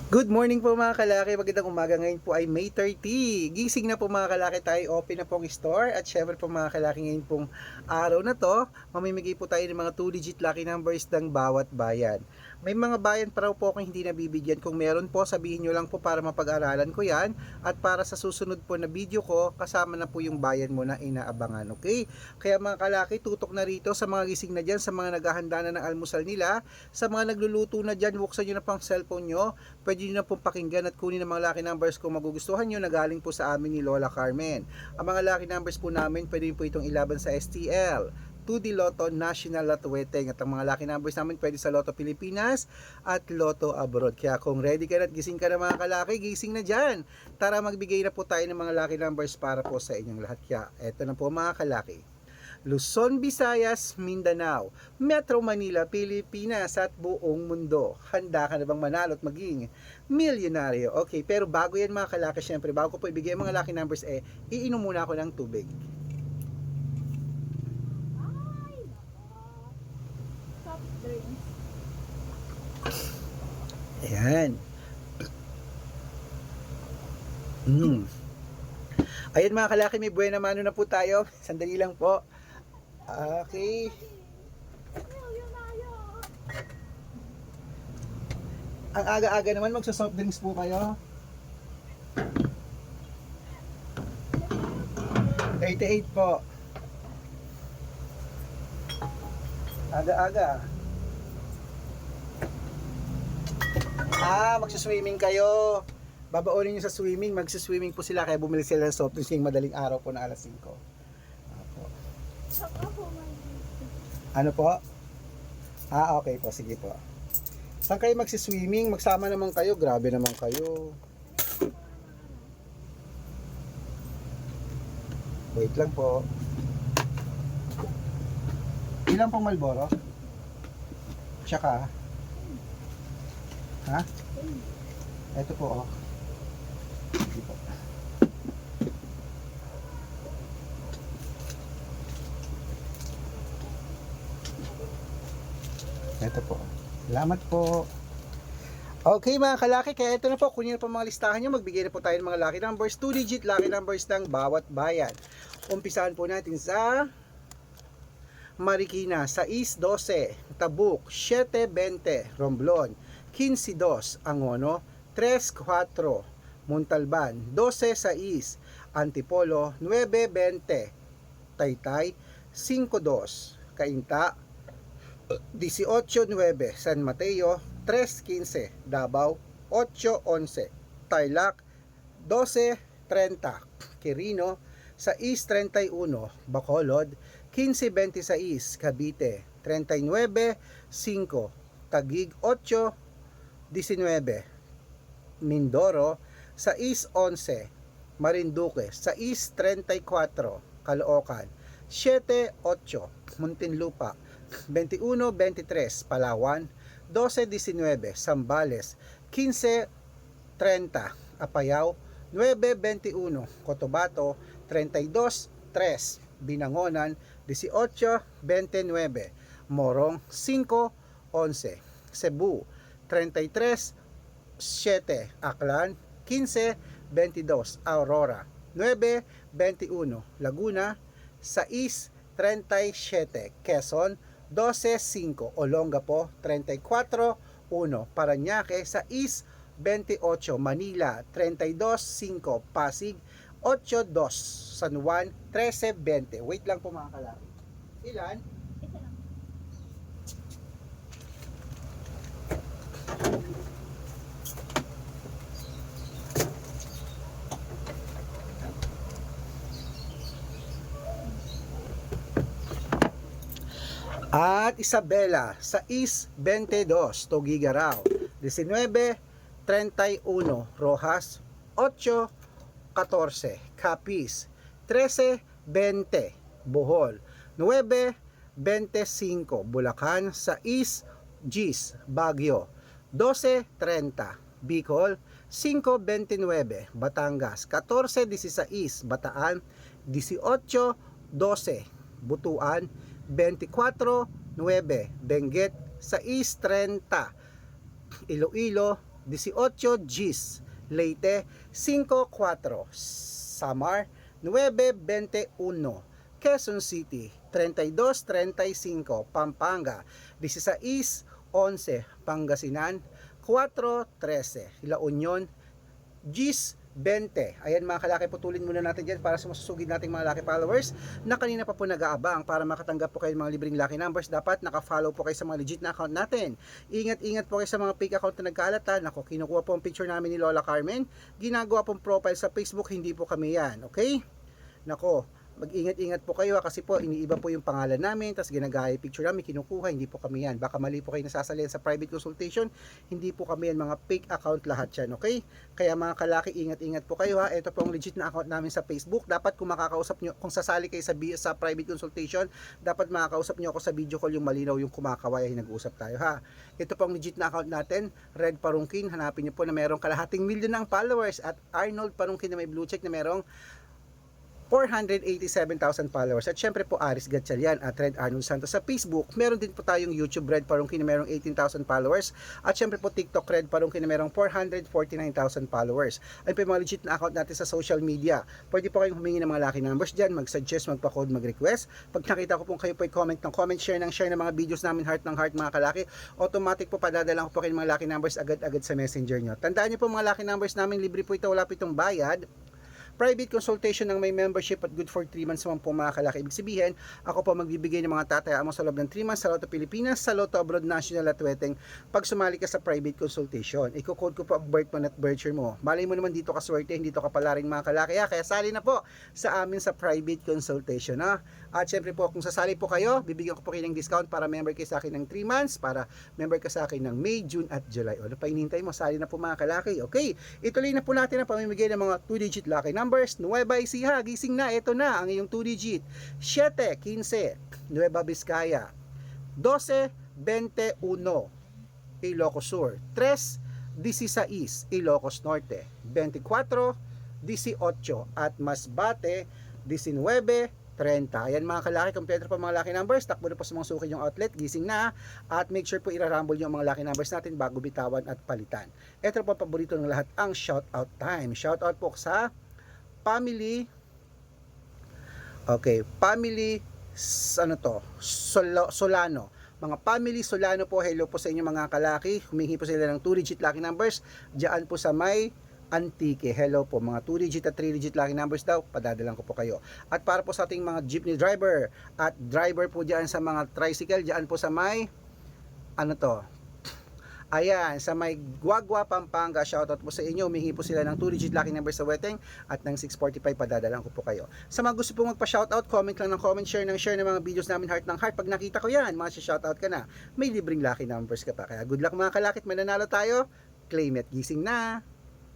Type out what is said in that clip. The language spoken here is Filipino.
Good morning po mga kalaki, magandang umaga. Ngayon po ay May 30. Gising na po mga kalaki tayo, open na pong store. At syempre po mga kalaki, ngayon pong araw na to, mamimigay po tayo ng mga 2-digit lucky numbers ng bawat bayan. May mga bayan pa raw po akong hindi nabibigyan. Kung meron po, sabihin nyo lang po para mapag-aralan ko yan. At para sa susunod po na video ko, kasama na po yung bayan mo na inaabangan, okay? Kaya mga kalaki, tutok na rito sa mga gising na dyan, sa mga naghahanda na ng almusal nila, sa mga nagluluto na dyan, buksan nyo na pang cellphone nyo. Pwede nyo na pong pakinggan at kunin ang mga lucky numbers kung magugustuhan nyo na galing po sa amin ni Lola Carmen. Ang mga lucky numbers po namin, pwede po itong ilaban sa STL, 2D Lotto, National Lotto Weteng, at ang mga lucky numbers namin pwede sa Lotto Pilipinas at Lotto Abroad. Kaya kung ready ka na at gising ka na mga kalaki, gising na dyan. Tara magbigay na po tayo ng mga lucky numbers para po sa inyong lahat. Kaya eto na po mga kalaki. Luzon, Visayas, Mindanao, Metro Manila, Pilipinas at buong mundo. Handa ka na bang manalo at maging milyonaryo? Okay, pero bago yan mga kalaki, syempre, bago ko po ibigay ang mga lucky numbers, iinom muna ako ng tubig. Ay, soft drinks. Ayan. Ayan mga kalaki, may buena mano na po tayo. Sandali lang po. Okay. Ang aga-aga naman, magsa-soft drinks po kayo. 38 po. Aga-aga. Magsiswimming kayo. Babaonin nyo sa swimming. Magsiswimming po sila kaya bumili sila ng soft drinks ngayong madaling araw po na alas 5. Apo. Ano po? Okay po. Sige po. Saan kayo magsiswimming? Magsama naman kayo. Grabe naman kayo. Wait lang po. Ilan pong Malboro? Tsaka? Ha? Ito po oh. Sige po. Ito po. Salamat po. Okay mga kalaki, kaya ito na po, kunin na po mga listahan nyo, magbigay na po tayo ng mga lucky numbers, 2-digit lucky numbers ng bawat bayan. Umpisahan po natin sa Marikina, 6-12, Tabuk, 7-20, Romblon, 15-2, Angono, 3-4, Montalban, 12-6, Antipolo, 9-20, Taytay, 5-2, Cainta, 18-9, San Mateo, 3-15, Davao, 8-11, Tarlac, 12-30, Quirino, 6-31, Bacolod, 15-26, Cavite, 39-5, Taguig, 8-19, Mindoro, 6-11, Marinduque, 6-34, Caloocan, 7-8, Muntinlupa, 21-23, Palawan, 12-19, Zambales, 15-30, Apayao, 9-21, Cotabato, 32-3, Binangonan, 18-29, Morong, 5-11, Cebu, 33-7, Aklan, 15-22, Aurora, 9-21, Laguna, 6-37, Quezon, 12-5, Olongapo, 34-1, Parañaque, 6-28, Manila, 32-5, Pasig, 8-2, San Juan, 13-20. Wait lang po mga kalaki. Ilan? Isa lang. At Isabela, 6-22, Tugigaraw, 19-31, Rojas, 8-14, Capiz, 13-20, Bohol, 9-25, Bulacan, 6-10, Baguio, 12-30, Bicol, 5-29, Batangas, 14-16, Bataan, 18-12, Butuan, 24-9, Benguet, 6-30, Iloilo, 18 Gis, Leyte 54, Samar 921, Quezon City 32-35, Pampanga 16-11, Pangasinan 4-13, La Union Gis 20. Ayan mga kalaki, putulin muna natin dyan para sa masusugid nating mga lucky followers na kanina pa po nag-aabang. Para makatanggap po kayo ng mga libreng lucky numbers, dapat naka-follow po kayo sa mga legit na account natin. Ingat-ingat po kayo sa mga fake account na nagkalata. Nako, kinukuha po ang picture namin ni Lola Carmen, ginagawa pong profile sa Facebook, hindi po kami yan, okay? Nako, mag-ingat-ingat po kayo kasi po iniiba po yung pangalan namin, tapos ginagaya picture namin, kinukuha, hindi po kami yan. Baka mali po kayo nasasalihan sa private consultation, hindi po kami yan, mga fake account lahat yan, okay? Kaya mga kalaki, ingat-ingat po kayo ha. Ito po ang legit na account namin sa Facebook. Dapat kung makakausap nyo, kung sasali kayo sa private consultation, dapat makakausap nyo ako sa video call, yung malinaw yung kumakaway, ay nag-uusap tayo ha. Ito po ang legit na account natin, Red Parungkin, hanapin nyo po na merong kalahating milyon ng followers, at Arnold Parungkin na may blue check na merong 487,000 followers. At syempre po Aris Gatchalian at Red Arnold Santos sa Facebook. Meron din po tayong YouTube Red Parungkin na merong 18,000 followers. At syempre po TikTok Red Parungkin na merong 449,000 followers. Ay po yung mga legit na account natin sa social media. Pwede po kayong humingi ng mga lucky numbers dyan, mag-suggest, magpa-code, mag-request. Pag nakita ko po kayo po comment ng comment, share ng mga videos namin, heart ng heart mga kalaki, automatic po padadalang ko po kayo ng mga lucky numbers agad-agad sa messenger nyo. Tandaan nyo po mga lucky numbers namin, libre po ito, wala po itong bayad. Private consultation ng may membership at good for 3 months naman po mga kalaki. Ibig sabihin, ako po magbibigay ng mga tatayaan mo sa loob ng 3 months sa Lotto Pilipinas, sa Lotto Abroad National at Weteng pag sumali ka sa private consultation. Iko-code ko po ang birth month at birth year mo. Malay mo naman dito ka swerte, hindi to ka pala rin mga kalaki. Kaya sali na po sa amin sa private consultation. Ha? At syempre po, kung sasali po kayo, bibigyan ko po kayo ng discount para member kayo sa akin ng 3 months, para member ka sa akin ng May, June at July. O, ano pa hinihintay mo? Sali na po mga kalaki. Okay, ituloy na po natin ang pamimigay ng mga 2-digit lucky numbers. Nueva Ecija, gising na, ito na ang iyong 2-digit. 7, 15, Nueva Vizcaya. 12, 21, Ilocos Sur. 3, 16, Ilocos Norte. 24, 18, at Masbate, 19, 30. Ayan mga kalaki, kompleto po mga lucky numbers. Takbo na po sa mga suki yung outlet, gising na. At make sure po irarumble yung mga lucky numbers natin bago bitawan at palitan. Ito po ang paborito ng lahat, ang shoutout time. Shoutout po sa family, okay, family, Solano. Mga family Solano po, hello po sa inyo mga kalaki. Humingi po sila ng 2-digit lucky numbers. Diyan po sa may Antique. Hello po, mga 2-digit at 3-digit lucky numbers daw, padadalan ko po kayo. At para po sa ating mga jeepney driver at driver po diyan sa mga tricycle, diyan po sa may ayan, sa may Guagua, Pampanga, shoutout po sa inyo. Humingi po sila ng 2-digit lucky number sa Weteng at ng 645, padadalan ko po kayo. Sa mga gusto pong magpa-shoutout, comment lang ng comment, share ng mga videos namin, heart ng heart. Pag nakita ko yan, shoutout ka na, may libreng lucky numbers ka pa. Kaya good luck mga kalakit, mananalo tayo, claim it, gising na!